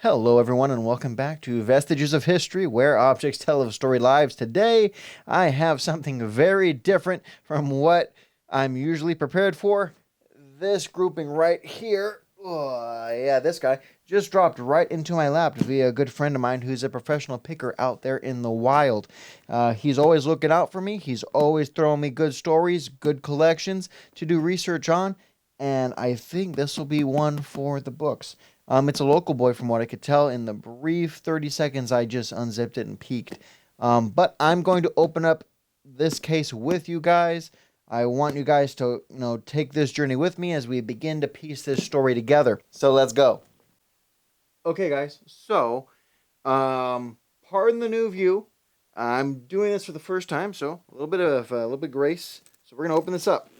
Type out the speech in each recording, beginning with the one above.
Hello, everyone, and welcome back to Vestiges of History, where objects tell of story lives. Today, I have something very different from what I'm usually prepared for. This grouping right here, oh, yeah, this guy just dropped right into my lap via a good friend of mine who's a professional picker out there in the wild. He's always looking out for me. He's always throwing me good stories, good collections to do research on, and I think this will be one for the books. It's a local boy from what I could tell in the brief 30 seconds I just unzipped it and peeked. But I'm going to open up this case with you guys. I want you guys to, take this journey with me as we begin to piece this story together. So let's go. Okay, guys. So, pardon the new view. I'm doing this for the first time, so a little bit of grace. So we're gonna open this up.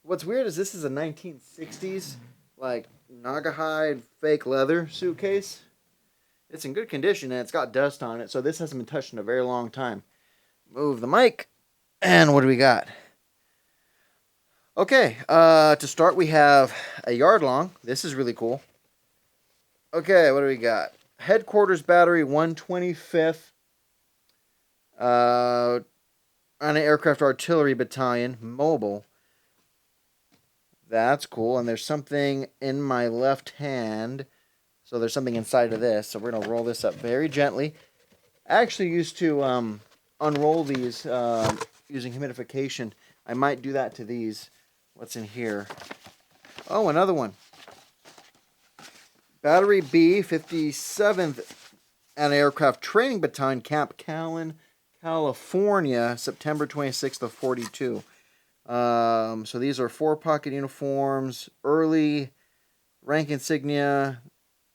What's weird is this is a 1960s like Naugahyde fake leather suitcase. It's in good condition and it's got dust on it, so this hasn't been touched in a very long time. Move the mic, and what do we got? Okay, to start we have a yard long. This is really cool. Okay, what do we got? Headquarters Battery 125th Anti-Aircraft Artillery Battalion, mobile. That's cool. And there's something in my left hand. So there's something inside of this. So we're going to roll this up very gently. I actually used to unroll these using humidification. I might do that to these. What's in here? Oh, another one. Battery B, 57th Anti-Aircraft Training Battalion, Camp Callan, California, September 26th of 42. So these are 4-pocket uniforms, early rank insignia.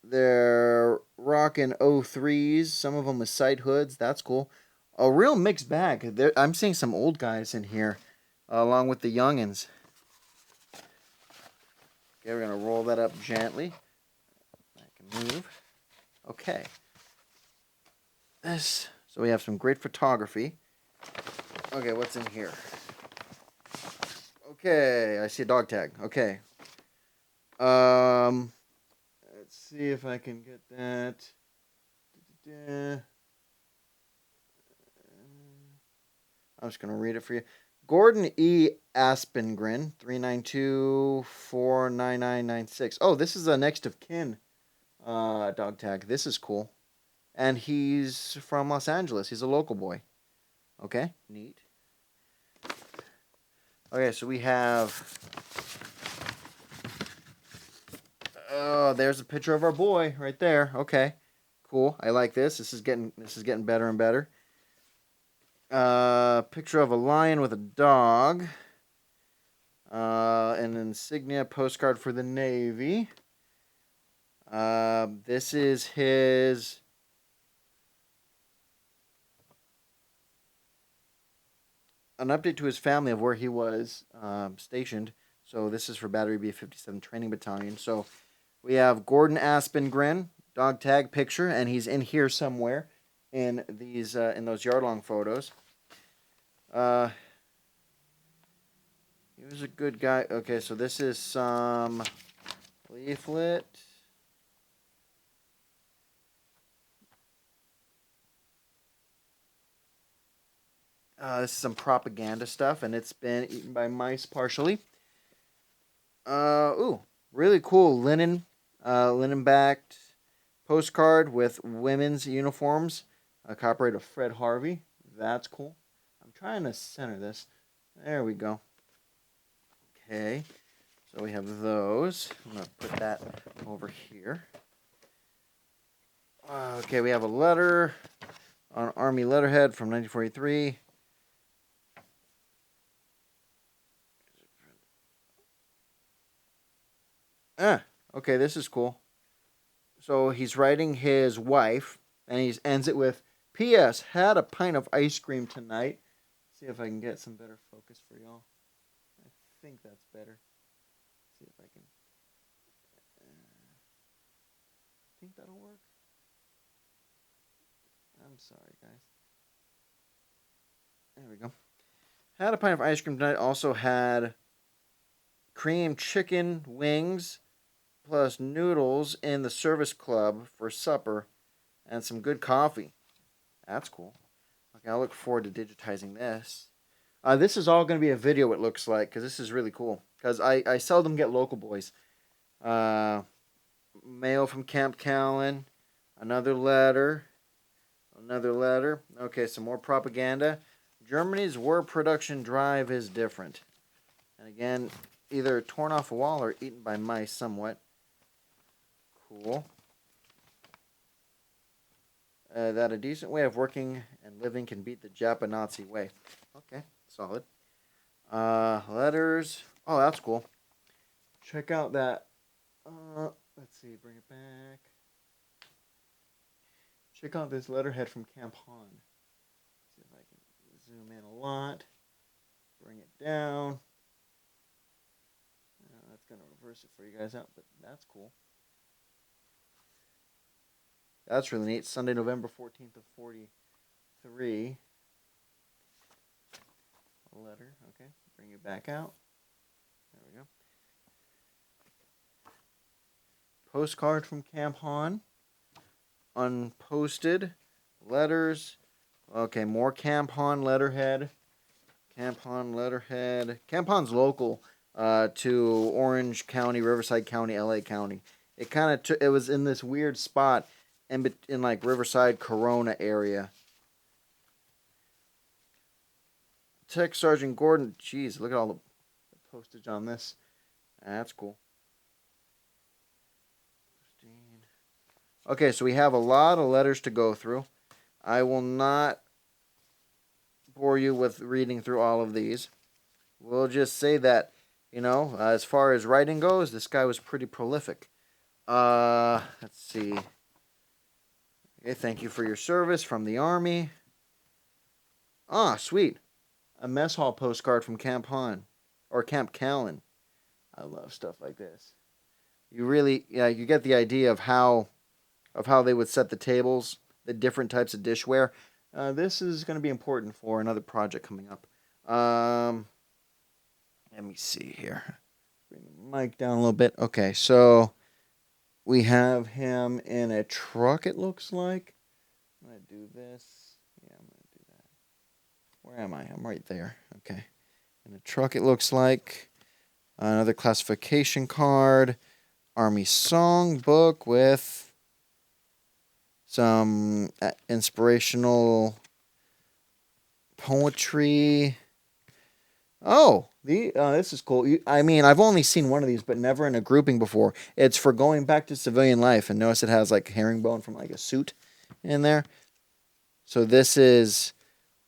They're rocking O3s, some of them with side hoods. That's cool. A real mixed bag. I'm seeing some old guys in here, along with the youngins. Okay, we're going to roll that up gently. I can move. Okay. So we have some great photography. Okay, what's in here? Okay, I see a dog tag. Okay. Let's see if I can get that. I'm just going to read it for you. Gordon E. Aspengren, 392-49996. Oh, this is a next of kin dog tag. This is cool. And he's from Los Angeles. He's a local boy. Okay, neat. Okay, so we have... Oh, there's a picture of our boy right there. Okay, cool. I like this. This is getting better and better. Picture of a lion with a dog. An insignia postcard for the Navy. This is his... an update to his family of where he was stationed. So this is for Battery B-57 Training Battalion. So we have Gordon Aspengren, dog tag picture, and he's in here somewhere in these in those yard long photos. He was a good guy. Okay, so this is some leaflet. This is some propaganda stuff, and it's been eaten by mice partially. Ooh, really cool linen-backed postcard with women's uniforms. Copyright of Fred Harvey. That's cool. I'm trying to center this. There we go. Okay, so we have those. I'm going to put that over here. Okay, we have a letter on Army letterhead from 1943. Okay, this is cool. So he's writing his wife, and he ends it with, P.S. Had a pint of ice cream tonight. See if I can get some better focus for y'all. I think that's better. See if I can. Think that'll work. I'm sorry, guys. There we go. Had a pint of ice cream tonight. Also had cream chicken wings, plus noodles in the service club for supper and some good coffee. That's cool. Okay, I look forward to digitizing this. This is all going to be a video, it looks like, because this is really cool. Because I seldom get local boys. Uh, Mail from Camp Callan. Another letter. Another letter. Okay, some more propaganda. Germany's war production drive is different. And again, either torn off a wall or eaten by mice somewhat. Cool. That a decent way of working and living can beat the Japanazi way. Okay, solid. Letters. Oh, that's cool. Check out that. Let's see, bring it back. Check out this letterhead from Camp Han. See if I can zoom in a lot. Bring it down. That's going to reverse it for you guys out, but that's cool. That's really neat. Sunday, November 14th of 43. A letter. Okay. Bring it back out. There we go. Postcard from Camp Han. Unposted. Letters. Okay, more Camp Han letterhead. Camp Han letterhead. Camp Han's local to Orange County, Riverside County, LA County. It kind of it was in this weird spot in like Riverside, Corona area. Tech Sergeant Gordon. Jeez, look at all the postage on this. That's cool. Okay, so we have a lot of letters to go through. I will not bore you with reading through all of these. We'll just say that, as far as writing goes, this guy was pretty prolific. Let's see. Okay, thank you for your service from the Army. Ah, sweet. A mess hall postcard from Camp Han. Or Camp Callan. I love stuff like this. You really, you get the idea of how they would set the tables, the different types of dishware. This is going to be important for another project coming up. Let me see here. Bring the mic down a little bit. Okay, so we have him in a truck, it looks like. I'm going to do this. Yeah, I'm going to do that. Where am I? I'm right there. Okay. In a truck, it looks like. Another classification card. Army song book with some inspirational poetry. Oh, this is cool. I've only seen one of these, but never in a grouping before. It's for going back to civilian life, and notice it has like herringbone from like a suit in there. So this is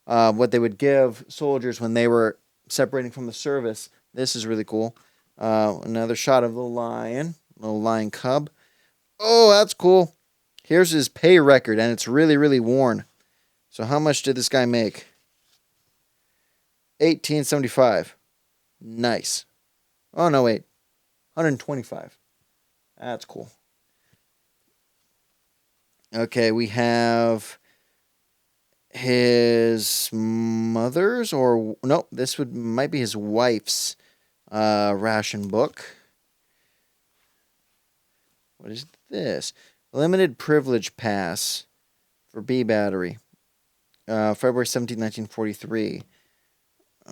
what they would give soldiers when they were separating from the service. This is really cool. Another shot of the little lion cub. Oh, that's cool. Here's his pay record, and it's really, really worn. So how much did this guy make? $18.75. Nice. Oh, no, wait. $125. That's cool. Okay, we have his mother's, or no, this might be his wife's ration book. What is this? Limited privilege pass for B battery. February 17, 1943.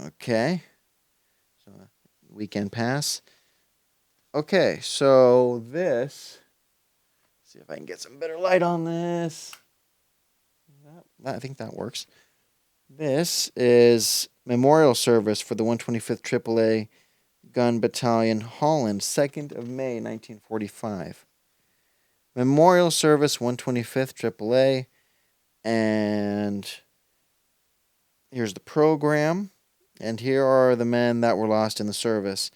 Okay. So, weekend pass. Okay, so this. Let's see if I can get some better light on this. I think that works. This is memorial service for the 125th AAA Gun Battalion, Holland, 2nd of May, 1945. Memorial service, 125th AAA. And here's the program. And here are the men that were lost in the service.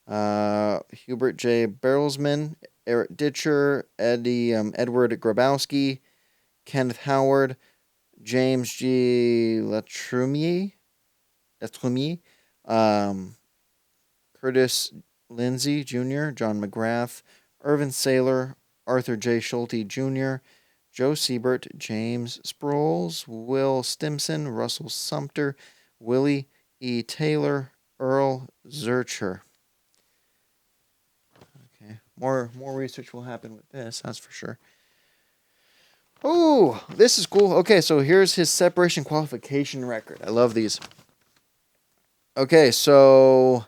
Hubert J. Berelsman, Eric Ditcher, Edward Grabowski, Kenneth Howard, James G. Latrumier, Curtis Lindsay Jr., John McGrath, Irvin Saylor, Arthur J. Schulte Jr., Joe Siebert, James Sproles, Will Stimson, Russell Sumter, Willie E. Taylor, Earl Zurcher. Okay, More research will happen with this, that's for sure. Oh, this is cool. Okay, so here's his separation qualification record. I love these. Okay, so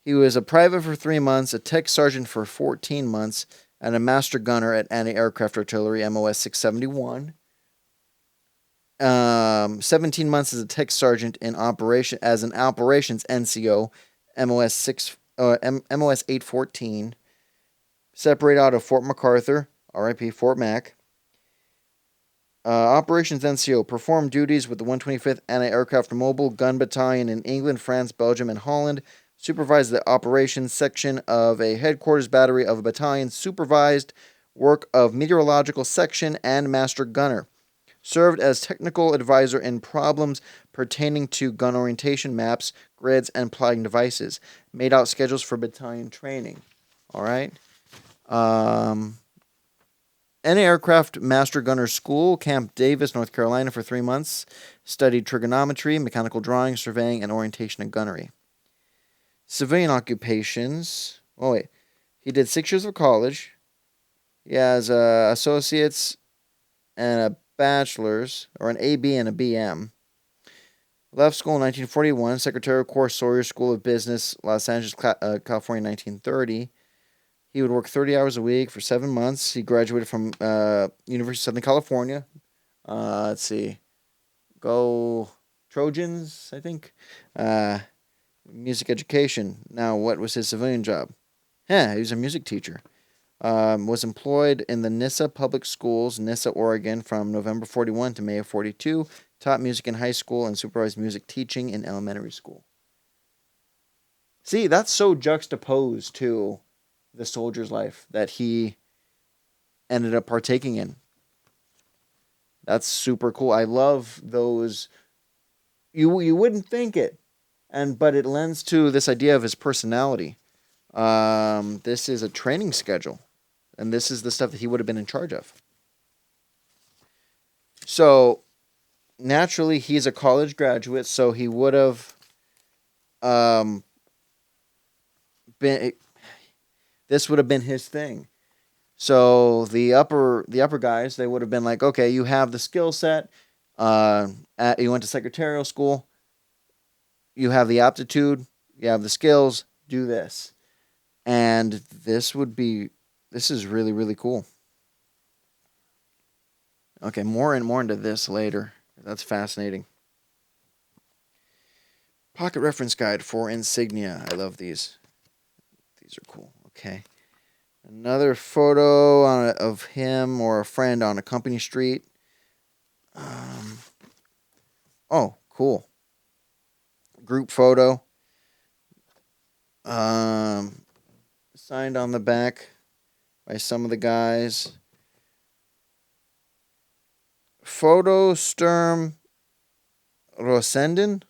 he was a private for 3 months, a tech sergeant for 14 months, and a master gunner at anti-aircraft artillery MOS 671. 17 months as a tech sergeant in operation as an operations NCO, MOS 814. Separated out of Fort MacArthur, RIP Fort Mac. Operations NCO performed duties with the 125th Anti-Aircraft Mobile Gun Battalion in England, France, Belgium, and Holland. Supervised the operations section of a headquarters battery of a battalion. Supervised work of meteorological section and master gunner. Served as technical advisor in problems pertaining to gun orientation maps, grids, and plotting devices. Made out schedules for battalion training. All right. Anti-Aircraft Master Gunner School, Camp Davis, North Carolina for 3 months. Studied trigonometry, mechanical drawing, surveying, and orientation and gunnery. Civilian occupations. Oh, wait. He did 6 years of college. He has associates and a bachelor's, or an AB and a BM. Left school in 1941. Secretary of Corps, Sawyer School of Business, Los Angeles, California, 1930. He would work 30 hours a week for 7 months. He graduated from University of Southern California. Let's see. Go Trojans, I think. Music education. Now, what was his civilian job? He was a music teacher. Was employed in the Nissa Public Schools, Nissa, Oregon, from November 41 to May of 42. Taught music in high school and supervised music teaching in elementary school. See, that's so juxtaposed to the soldier's life that he ended up partaking in. That's super cool. I love those. You wouldn't think it, but it lends to this idea of his personality. This is a training schedule, and this is the stuff that he would have been in charge of. So naturally, he's a college graduate, so he would have been. This would have been his thing. So the upper guys, they would have been like, okay, you have the skill set. You went to secretarial school. You have the aptitude. You have the skills. Do this. And this is really, really cool. Okay, more into this later. That's fascinating. Pocket reference guide for insignia. I love these. These are cool. Okay. Another photo of him or a friend on a company street. Oh, cool. Group photo. Signed on the back by some of the guys. Photo Sturm Rosenden.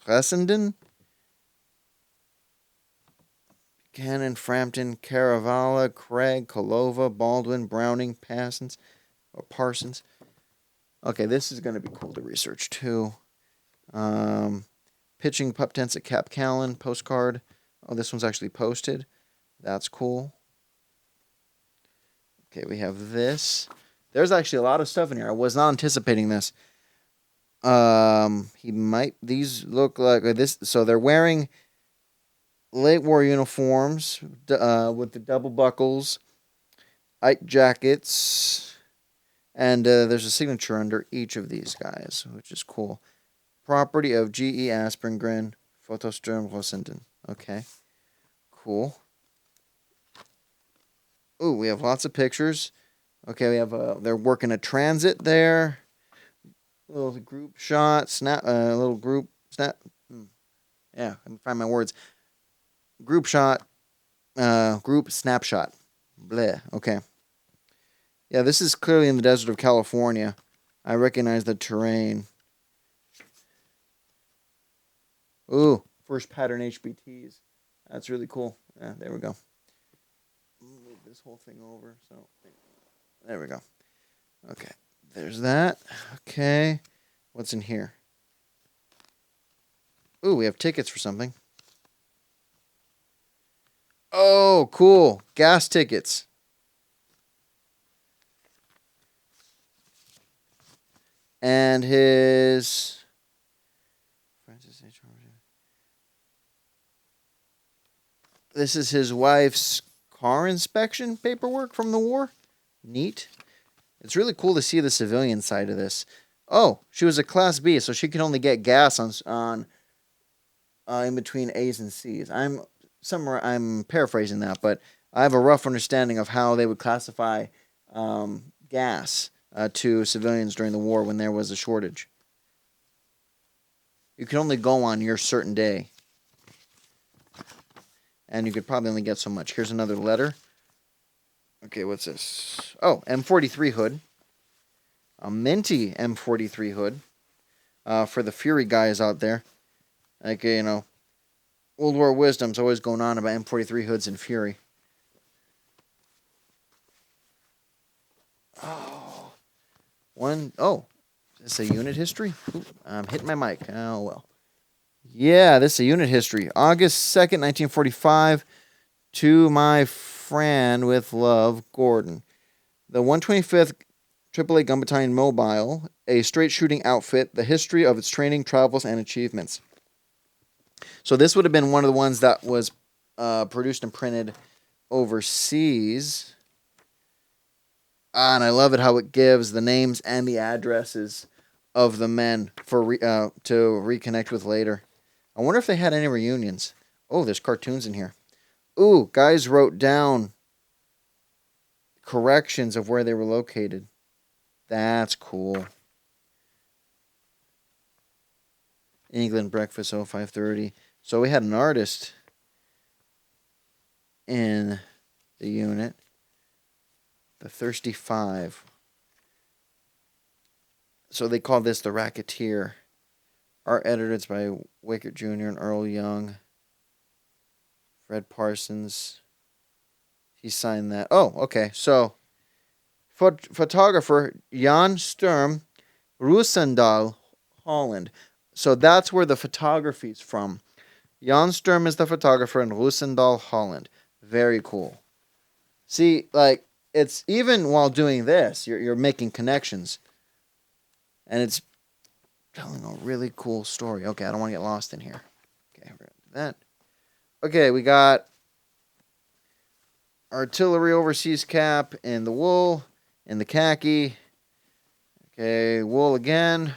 Buchanan, Frampton, Caravala, Craig, Kolova, Baldwin, Browning, Parsons. Okay, this is going to be cool to research too. Pitching pup tents at Cap Callan, postcard. Oh, this one's actually posted. That's cool. Okay, we have this. There's actually a lot of stuff in here. I was not anticipating this. These look like this. So they're wearing late war uniforms with the double buckles, Ike jackets, and there's a signature under each of these guys, which is cool. Property of G.E. Aspengren, Fotosturm Rosenden. Okay, cool. Ooh, we have lots of pictures. Okay, we have they're working a transit there. A little group shot, little group snap. Yeah, let me find my words. Group shot, group snapshot. Bleh. Okay. Yeah, this is clearly in the desert of California. I recognize the terrain. Ooh, first pattern HBTs. That's really cool. Yeah, there we go. Move this whole thing over. So there we go. Okay, there's that. Okay, what's in here? Ooh, we have tickets for something. Oh, cool. Gas tickets. And his... This is his wife's car inspection paperwork from the war. Neat. It's really cool to see the civilian side of this. Oh, she was a Class B, so she could only get gas on in between A's and C's. I'm paraphrasing that, but I have a rough understanding of how they would classify gas to civilians during the war when there was a shortage. You could only go on your certain day, and you could probably only get so much. Here's another letter. Okay, what's this? Oh, M43 hood. A minty M43 hood for the Fury guys out there. Like, World War Wisdom's always going on about M43 hoods and Fury. Is this a unit history? Ooh, I'm hitting my mic. Oh, well. Yeah, this is a unit history. August 2nd, 1945. To my friend with love, Gordon. The 125th AAA Gun Battalion Mobile, a straight shooting outfit, the history of its training, travels, and achievements. So this would have been one of the ones that was produced and printed overseas. And I love it how it gives the names and the addresses of the men for to reconnect with later. I wonder if they had any reunions. Oh, there's cartoons in here. Ooh, guys wrote down corrections of where they were located. That's cool. England breakfast 0530. So we had an artist in the unit. The Thirsty Five. So they call this the Racketeer. Art edited by Wickert Jr. and Earl Young. Fred Parsons. He signed that. Oh, okay. So, photographer Jan Sturm, Roosendaal, Holland. So that's where the photography's from. Jan Sturm is the photographer in Roosendaal, Holland. Very cool. See, like, it's even while doing this, you're making connections. And it's telling a really cool story. Okay, I don't want to get lost in here. Okay, we're going to do that. Okay, we got artillery overseas cap in the wool, in the khaki. Okay, wool again.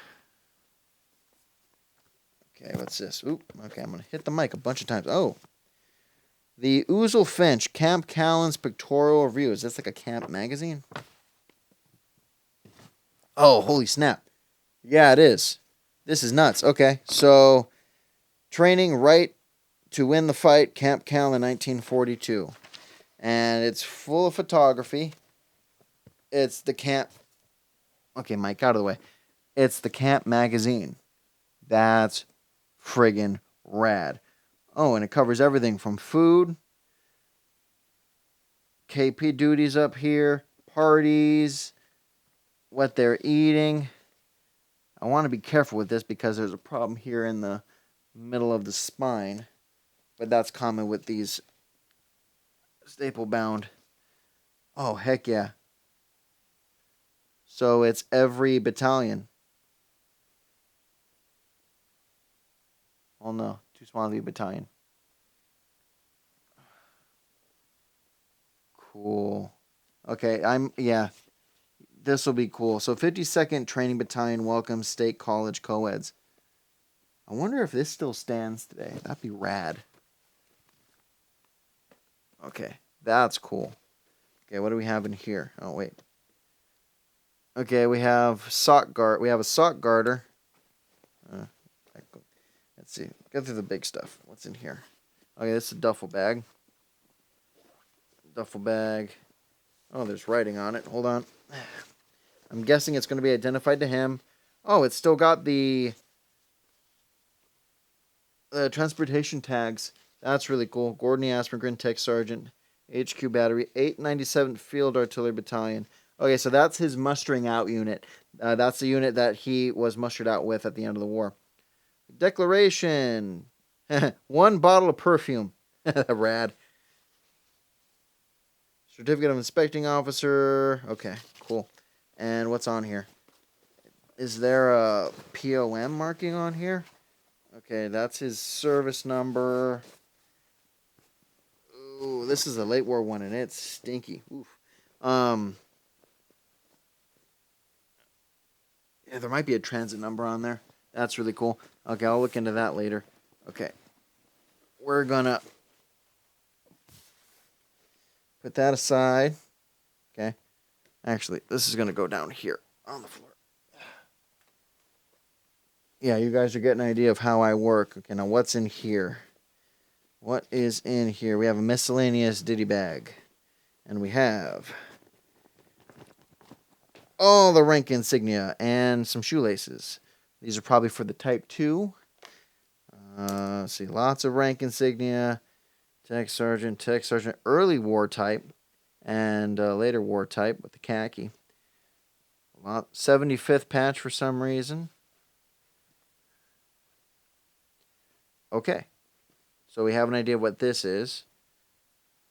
Okay, what's this? Oop, okay, I'm going to hit the mic a bunch of times. Oh, the Ouzel Finch Camp Callan's Pictorial Review. Is this like a camp magazine? Oh, holy snap. Yeah, it is. This is nuts. Okay, so training right to win the fight, Camp Callan 1942. And it's full of photography. It's the camp... Okay, Mike, out of the way. It's the camp magazine. That's friggin' rad. Oh, and it covers everything from food, KP duties up here, parties, what they're eating. I want to be careful with this because there's a problem here in the middle of the spine. But that's common with these staple bound. Oh, heck yeah. So it's every battalion. Oh no, too small to be a battalion. Cool. Okay, this will be cool. So 52nd Training Battalion welcomes State College co-eds. I wonder if this still stands today. That'd be rad. Okay, that's cool. Okay, what do we have in here? Oh, wait. Okay, we have sock guard. We have a sock garter. Let's see. Go through the big stuff. What's in here? Okay, this is a duffel bag. Duffel bag. Oh, there's writing on it. Hold on. I'm guessing it's going to be identified to him. Oh, it's still got the transportation tags. That's really cool. Gordon E. Aspergren, Tech Sergeant, HQ Battery, 897th Field Artillery Battalion. Okay, so that's his mustering out unit. That's the unit that he was mustered out with at the end of the war. Declaration. 1 bottle of perfume. Rad. Certificate of Inspecting Officer. Okay, cool. And what's on here? Is there a POM marking on here? Okay, that's his service number. Ooh, this is a late war one, and it's stinky. Oof. Yeah, there might be a transit number on there. That's really cool. Okay, I'll look into that later. Okay. We're gonna put that aside. Okay. Actually, this is gonna go down here on the floor. Yeah, you guys are getting an idea of how I work. Okay, now what's in here? What is in here? We have a miscellaneous ditty bag. And we have all the rank insignia and some shoelaces. These are probably for the Type 2. See, lots of rank insignia. Tech Sergeant, early war type, and later war type with the khaki. 75th patch for some reason. Okay. So we have an idea of what this is.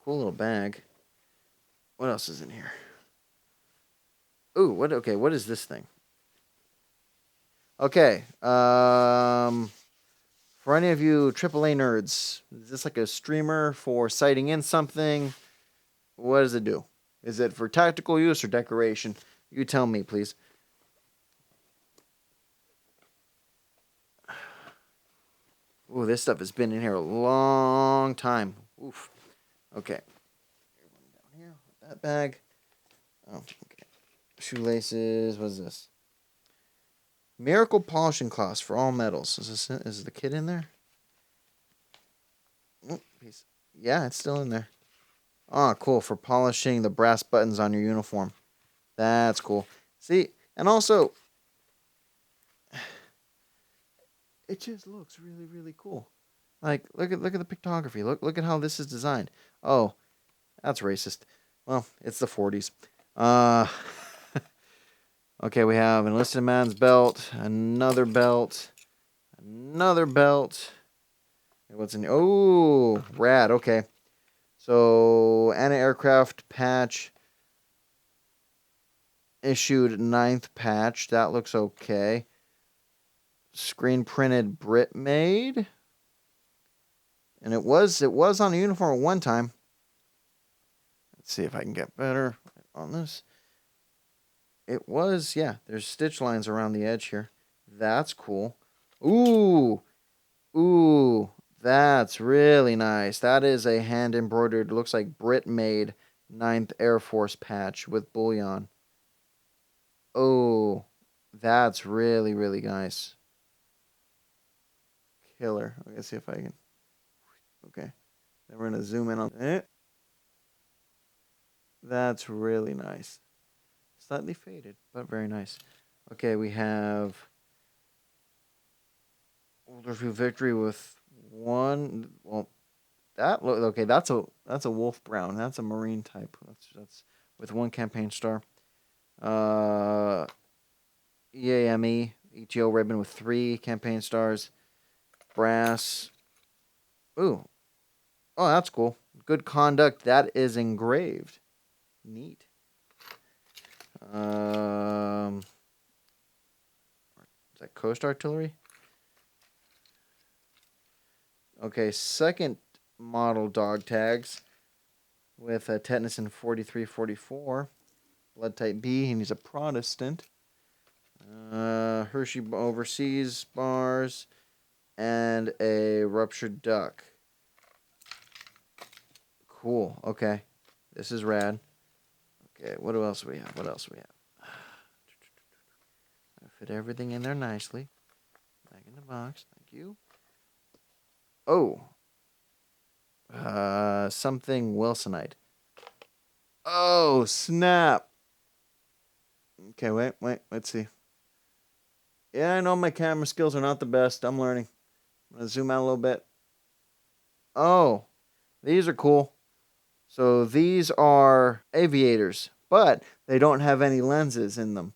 Cool little bag. What else is in here? Ooh, what is this thing? Okay. For any of you AAA nerds, is this like a streamer for sighting in something? What does it do? Is it for tactical use or decoration? You tell me, please. Ooh, this stuff has been in here a long time. Oof. Okay. Down here, that bag. Oh, okay. Shoelaces. What is this? Miracle polishing cloths for all metals. Is the kit in there? Oh, piece. Yeah, it's still in there. Oh, cool. For polishing the brass buttons on your uniform. That's cool. See, and also, it just looks really, really cool. Like, look at the pictography. Look at how this is designed. Oh, that's racist. Well, it's the 40s. Okay, we have an enlisted man's belt, another belt, another belt. What's in? Oh, rad. Okay, so anti-aircraft patch issued 9th patch. That looks okay. Screen printed Brit made. And it was on a uniform at one time. Let's see if I can get better on this. It was, yeah, there's stitch lines around the edge here. That's cool. Ooh. Ooh, that's really nice. That is a hand embroidered, looks like Brit made 9th Air Force patch with bullion. Oh, that's really, really nice. Killer. Let's see if I can. Okay. Then we're going to zoom in on it. That's really nice. Slightly faded, but very nice. Okay, we have Older Victory with one. Well, that look okay. That's a Wolf Brown. That's a Marine type. That's with one campaign star. EAME ETO ribbon with 3 campaign stars. Brass. Ooh. Oh, that's cool. Good conduct. That is engraved. Neat. Is that Coast Artillery? Okay, second model dog tags with a tetanus in 43-44. Blood type B, and he's a Protestant. Hershey overseas bars and a ruptured duck. Cool. Okay, this is rad. Okay, what else do we have? I fit everything in there nicely. Back in the box. Thank you. Oh. Something Wilsonite. Oh, snap. Okay, wait. Let's see. Yeah, I know my camera skills are not the best. I'm learning. I'm going to zoom out a little bit. Oh, these are cool. So these are aviators, but they don't have any lenses in them.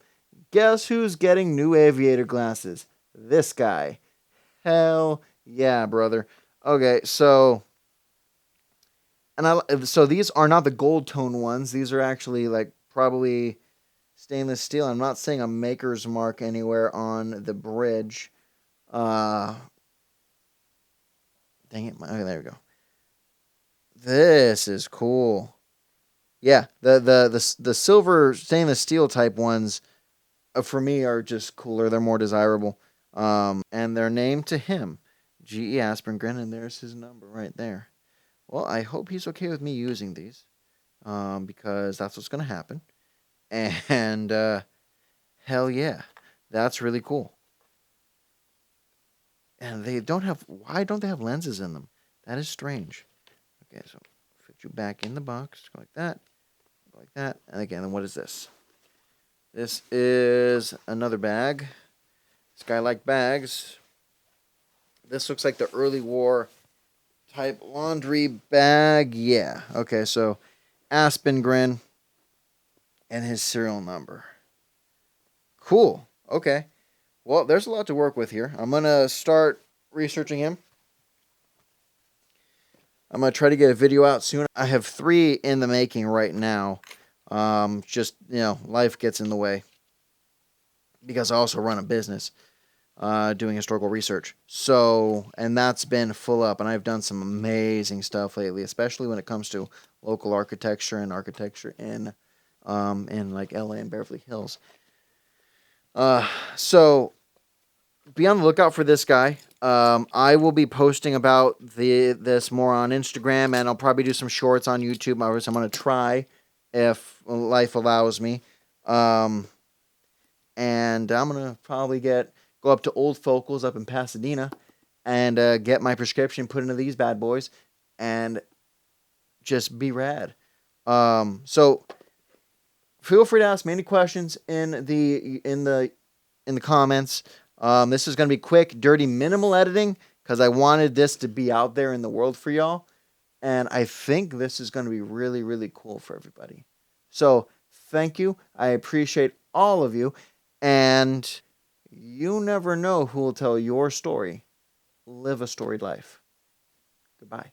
Guess who's getting new aviator glasses? This guy. Hell yeah, brother. Okay, so so these are not the gold tone ones. These are actually like probably stainless steel. I'm not seeing a maker's mark anywhere on the bridge. Dang it. Okay, there we go. This is cool. Yeah, the silver stainless steel type ones for me are just cooler. They're more desirable. And they're named to him, G.E. Aspengren, and there's his number right there. Well, I hope he's okay with me using these, because that's what's gonna happen. And hell yeah, that's really cool. And they don't have. Why don't they have lenses in them? That is strange. Okay, so fit you back in the box, go like that, go like that, and again, then what is this? This is another bag. This guy liked bags. This looks like the early war type laundry bag. Yeah. Okay, so Aspengren and his serial number. Cool. Okay. Well, there's a lot to work with here. I'm going to start researching him. I'm going to try to get a video out soon. I have 3 in the making right now. Just, life gets in the way because I also run a business doing historical research. So, and that's been full up, and I've done some amazing stuff lately, especially when it comes to local architecture and architecture in like LA and Beverly Hills. So be on the lookout for this guy. I will be posting about this more on Instagram, and I'll probably do some shorts on YouTube. I'm going to try if life allows me. And I'm going to probably go up to Old Focals up in Pasadena and get my prescription put into these bad boys and just be rad. So feel free to ask me any questions in the comments. This is going to be quick, dirty, minimal editing because I wanted this to be out there in the world for y'all. And I think this is going to be really, really cool for everybody. So thank you. I appreciate all of you. And you never know who will tell your story. Live a storied life. Goodbye.